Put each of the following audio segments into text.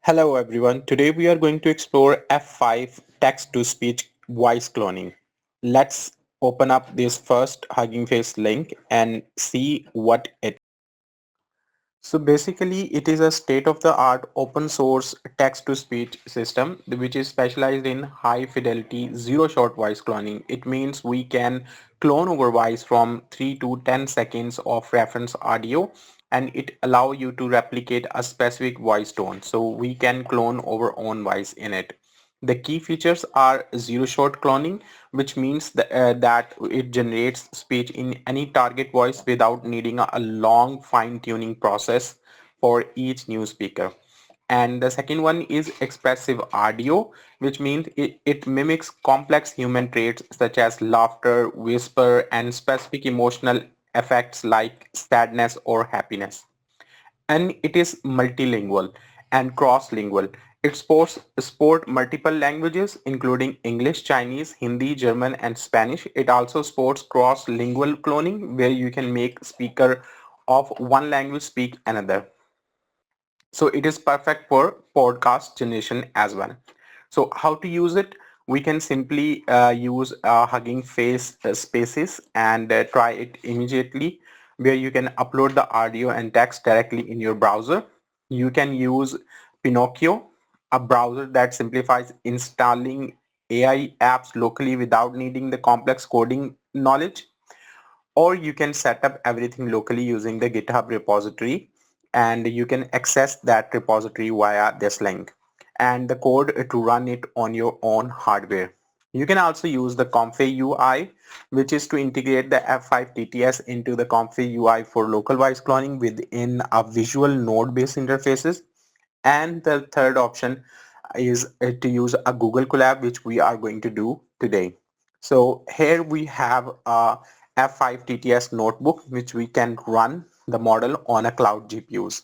Hello everyone. Today we are going to explore F5 text-to-speech voice cloning. Let's open up this first Hugging Face link and see what it is. So basically it is a state-of-the-art open source text-to-speech system which is specialized in high fidelity zero-shot voice cloning. It means we can clone our voice from 3 to 10 seconds of reference audio, and it allow you to replicate a specific voice tone. So we can clone our own voice in it. The key features are zero-shot cloning, which means that it generates speech in any target voice without needing a long fine-tuning process for each new speaker. And the second one is expressive audio, which means it mimics complex human traits such as laughter, whisper, and specific emotional effects like sadness or happiness. And it is multilingual and cross-lingual. It support multiple languages including English, Chinese, Hindi, German, and Spanish. It also supports cross-lingual cloning where you can make speaker of one language speak another. So it is perfect for podcast generation as well. So how to use it? We can simply use Hugging Face Spaces and try it immediately, where you can upload the audio and text directly in your browser. You can use Pinocchio, a browser that simplifies installing AI apps locally without needing the complex coding knowledge, or you can set up everything locally using the GitHub repository, and you can access that repository via this link and the code to run it on your own hardware. You can also use the Comfy UI, which is to integrate the F5 TTS into the Comfy UI for local voice cloning within a visual node-based interfaces. And the third option is to use a Google Colab, which we are going to do today. So here we have a F5 TTS notebook, which we can run the model on a cloud GPUs.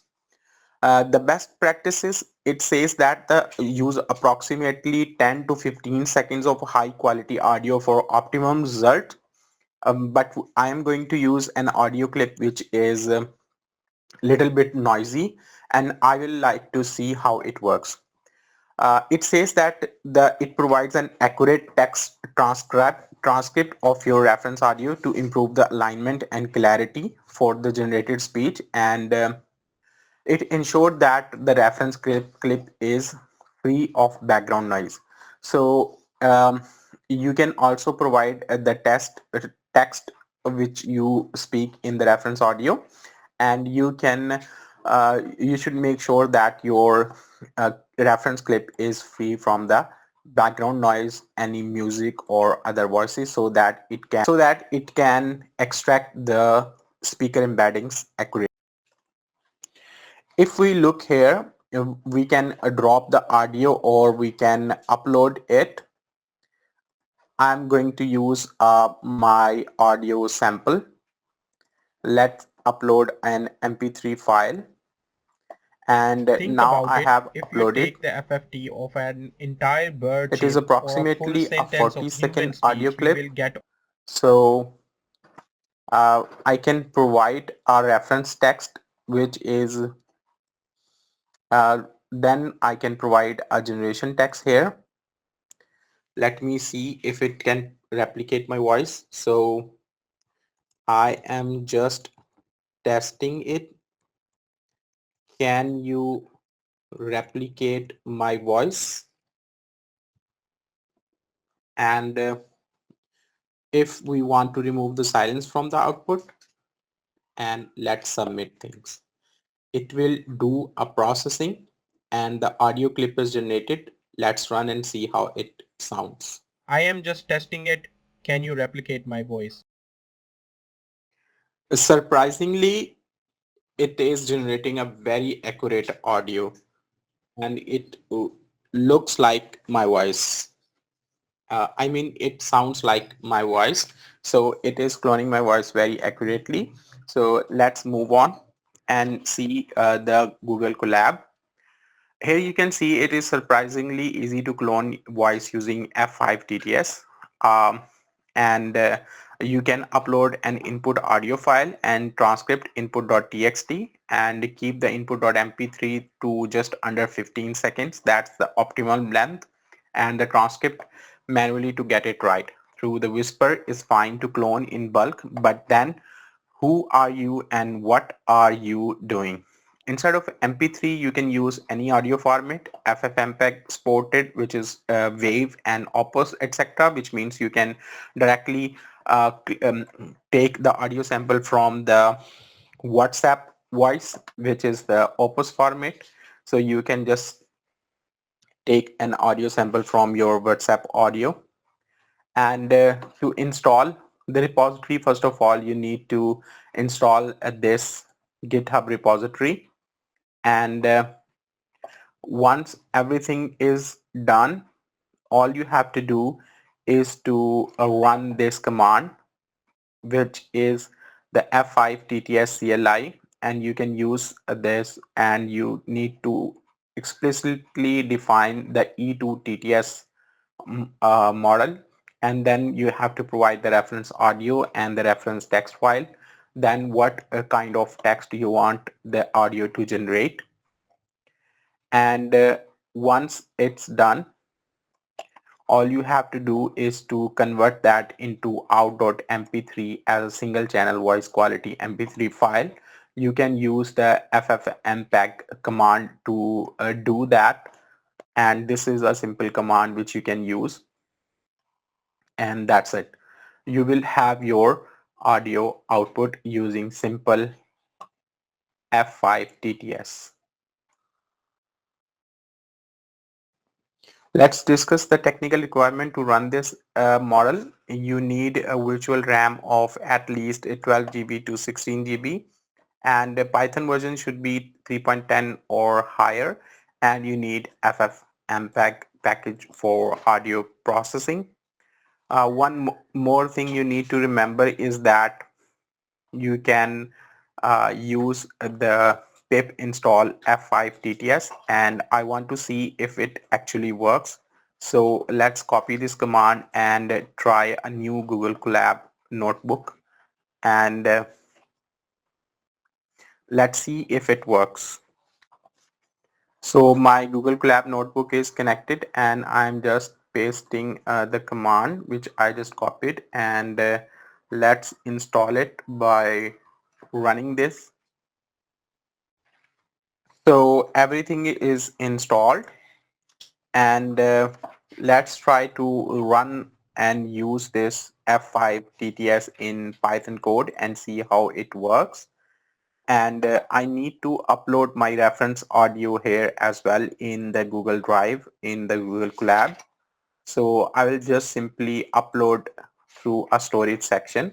The best practices, it says that the use approximately 10 to 15 seconds of high quality audio for optimum result. But I am going to use an audio clip which is a little bit noisy, and I will like to see how it works. It says that it provides an accurate text transcript of your reference audio to improve the alignment and clarity for the generated speech, and it ensured that the reference clip is free of background noise. So you can also provide the text which you speak in the reference audio, and you should make sure that your reference clip is free from the background noise, any music or other voices, so that it can extract the speaker embeddings accurately. If we look here, we can drop the audio or we can upload it. I'm going to use my audio sample. Let's upload an MP3 file, and Think now about I it. have If you uploaded. take the FFT of an entire bird It is chirp or a full approximately a sentence of 40-second human audio speech, you will clip. get So I can provide a reference text which is then I can provide a generation text here. Let me see if it can replicate my voice. So I am just testing it. Can you replicate my voice? And if we want to remove the silence from the output, and let's submit things, it will do a processing and the audio clip is generated. Let's run and see how it sounds. I am just testing it. Can you replicate my voice? Surprisingly, it is generating a very accurate audio, and it looks like my voice. I mean, it sounds like my voice. So it is cloning my voice very accurately. So let's move on and see the Google Colab. Here you can see it is surprisingly easy to clone voice using F5 TTS. Um, and You can upload an input audio file and transcript input.txt and keep the input.mp3 to just under 15 seconds. That's the optimal length, and the transcript manually to get it right. Through the whisper is fine to clone in bulk, but then who are you and what are you doing? Instead of MP3, you can use any audio format, FFmpeg exported, which is WAV and Opus, etc., which means you can directly take the audio sample from the WhatsApp voice, which is the Opus format. So you can just take an audio sample from your WhatsApp audio, and to install the repository, first of all you need to install this GitHub repository, and once everything is done, all you have to do is to run this command, which is the F5 TTS CLI, and you can use this, and you need to explicitly define the E2 TTS model, and then you have to provide the reference audio and the reference text file. Then what kind of text you want the audio to generate, and once it's done, all you have to do is to convert that into out.mp3 as a single channel voice quality mp3 file. You can use the ffmpeg command to do that, and this is a simple command which you can use, and that's it. You will have your audio output using simple F5 TTS. Let's discuss the technical requirement to run this model. You need a virtual RAM of at least 12 GB to 16 GB, and the Python version should be 3.10 or higher, and you need FFmpeg package for audio processing. One more thing you need to remember is that you can use the pip install F5 TTS, and I want to see if it actually works. So let's copy this command and try a new Google Colab notebook, and let's see if it works. So my Google Colab notebook is connected, and I'm just pasting the command which I just copied, and let's install it by running this. So everything is installed, and let's try to run and use this F5 TTS in Python code and see how it works. And I need to upload my reference audio here as well in the Google Drive in the Google Colab. So I will just simply upload through a storage section,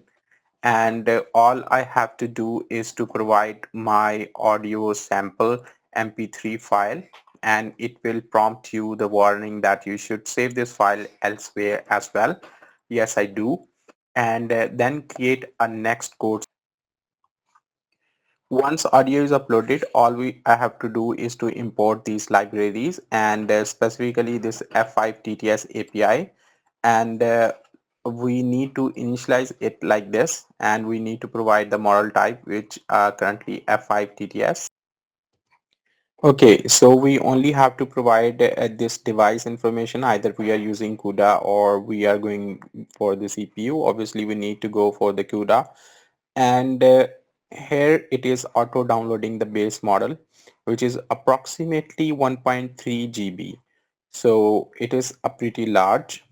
and all I have to do is to provide my audio sample mp3 file, and it will prompt you the warning that you should save this file elsewhere as well. Yes, I do. And then create a next code. Once audio is uploaded, all I have to do is to import these libraries, and specifically this F5 TTS API, and we need to initialize it like this, and we need to provide the model type, which currently F5 TTS. Okay, so we only have to provide this device information. Either we are using CUDA or we are going for the CPU. Obviously we need to go for the CUDA, and here it is auto downloading the base model, which is approximately 1.3 GB. So it is a pretty large.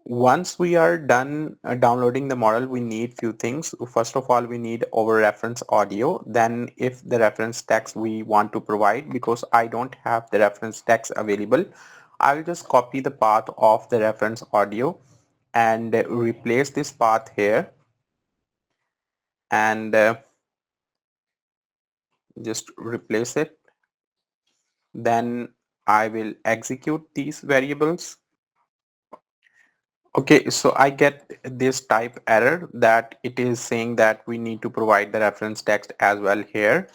Once we are done downloading the model, we need few things. First of all, we need our reference audio. Then if the reference text we want to provide, because I don't have the reference text available, I will just copy the path of the reference audio and replace this path here, and just replace it. Then I will execute these variables. Okay, so I get this type error that it is saying that we need to provide the reference text as well here.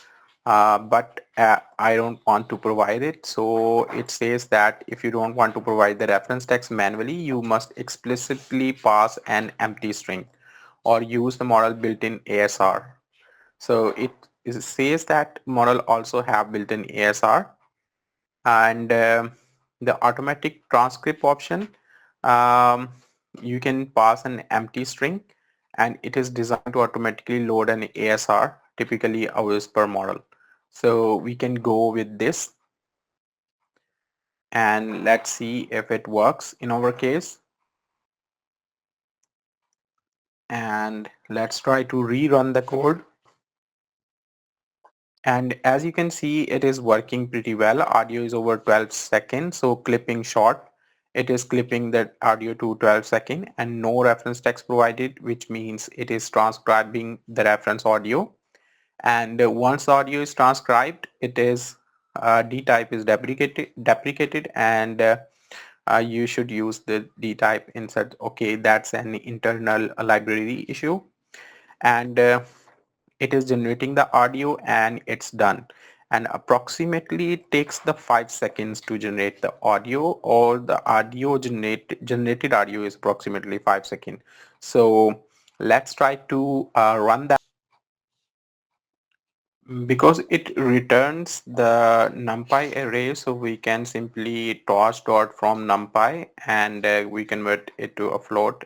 but I don't want to provide it. So it says that if you don't want to provide the reference text manually, you must explicitly pass an empty string or use the model built-in ASR. So it says that model also have built-in ASR, and the automatic transcript option, um, you can pass an empty string and it is designed to automatically load an ASR, typically a whisper model. So we can go with this and let's see if it works in our case. And let's try to rerun the code. And as you can see, it is working pretty well. Audio is over 12 seconds, so clipping short. It is clipping the audio to 12 seconds and no reference text provided, which means it is transcribing the reference audio. And once the audio is transcribed, it is D-type is deprecated, and you should use the D-type insert. Okay, that's an internal library issue. And it is generating the audio and it's done, and approximately it takes the 5 seconds to generate the audio, or the audio generated audio is approximately 5 seconds. So let's try to run that. Because it returns the numpy array, so we can simply toss dot from numpy, and we convert it to a float,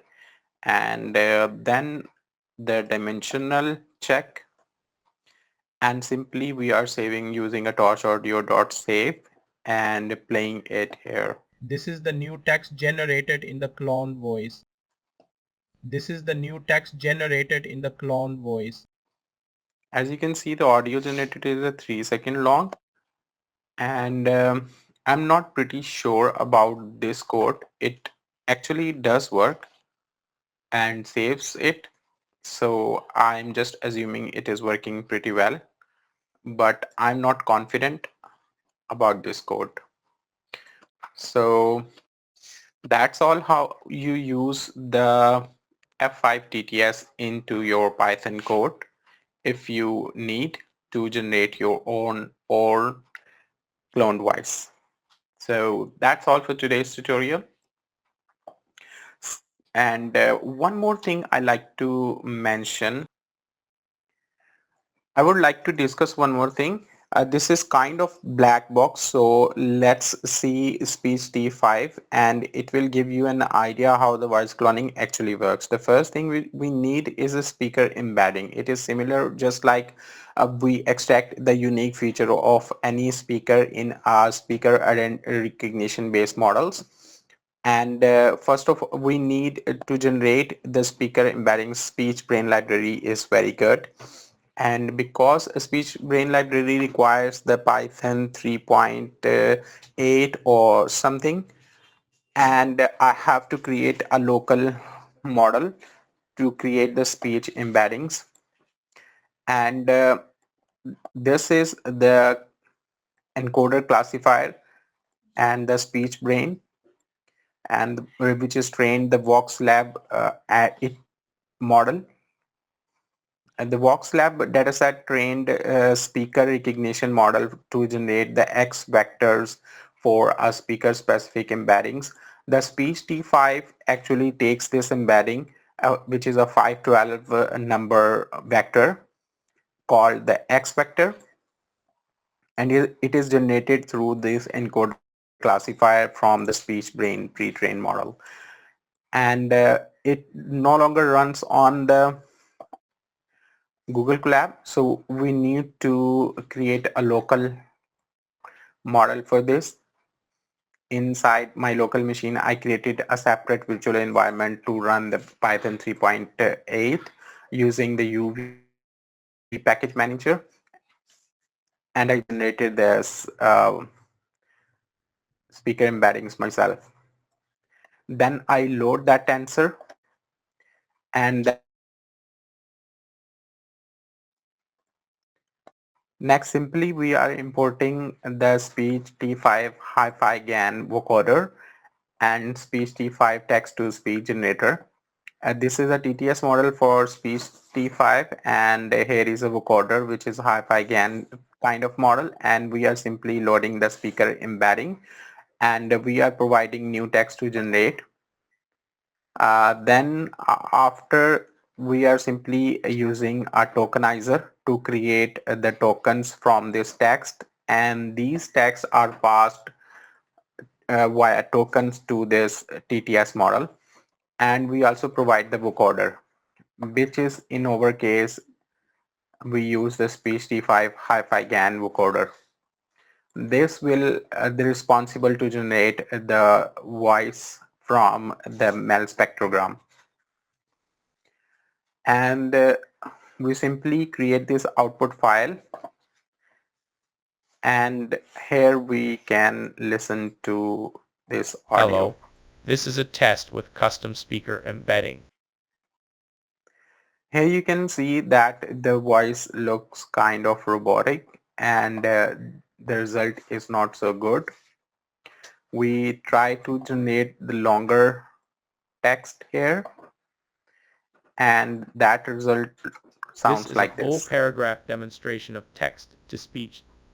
and then the dimensional check, and simply we are saving using a torch audio dot save and playing it here. This is the new text generated in the clone voice. This is the new text generated in the clone voice. As you can see, the audio generated is a 3 second long, and I'm not pretty sure about this code. It actually does work and saves it, so I'm just assuming it is working pretty well, but I'm not confident about this code. So that's all how you use the F5 TTS into your Python code if you need to generate your own or cloned voice. So that's all for today's tutorial. And one more thing I like to mention, I would like to discuss one more thing. This is kind of black box, so let's see speech T5 and it will give you an idea how the voice cloning actually works. The first thing we need is a speaker embedding. It is similar, just like we extract the unique feature of any speaker in our speaker recognition based models. And first of all, we need to generate the speaker embedding. Speech brain library is very good, and because a speech brain library requires the Python 3.8 or something, and I have to create a local model to create the speech embeddings. And this is the encoder classifier and the speech brain, and which is trained the VoxLab it model. And the VoxLab dataset trained speaker recognition model to generate the X vectors for a speaker specific embeddings. The speech T5 actually takes this embedding, which is a 512 number vector called the X vector, and it is generated through this encoder classifier from the speech brain pre-trained model. And it no longer runs on the Google Colab, so we need to create a local model for this. Inside my local machine, I created a separate virtual environment to run the Python 3.8 using the UV package manager, and I generated this speaker embeddings myself. Then I load that tensor, and then next simply we are importing the speech T5 hi-fi GAN vocoder and speech T5 text to speech generator. This is a TTS model for speech T5, and here is a vocoder which is hi-fi GAN kind of model, and we are simply loading the speaker embedding, and we are providing new text to generate. Then after, we are simply using a tokenizer to create the tokens from this text, and these texts are passed via tokens to this TTS model. And we also provide the vocoder, which is in our case we use the speech T5 hi-fi GAN vocoder. This will be responsible to generate the voice from the MEL spectrogram. And we simply create this output file, and here we can listen to this audio. Hello, this is a test with custom speaker embedding. Here you can see that the voice looks kind of robotic, and the result is not so good. We try to generate the longer text here, and that result This sounds is a like full this. paragraph demonstration of text-to-speech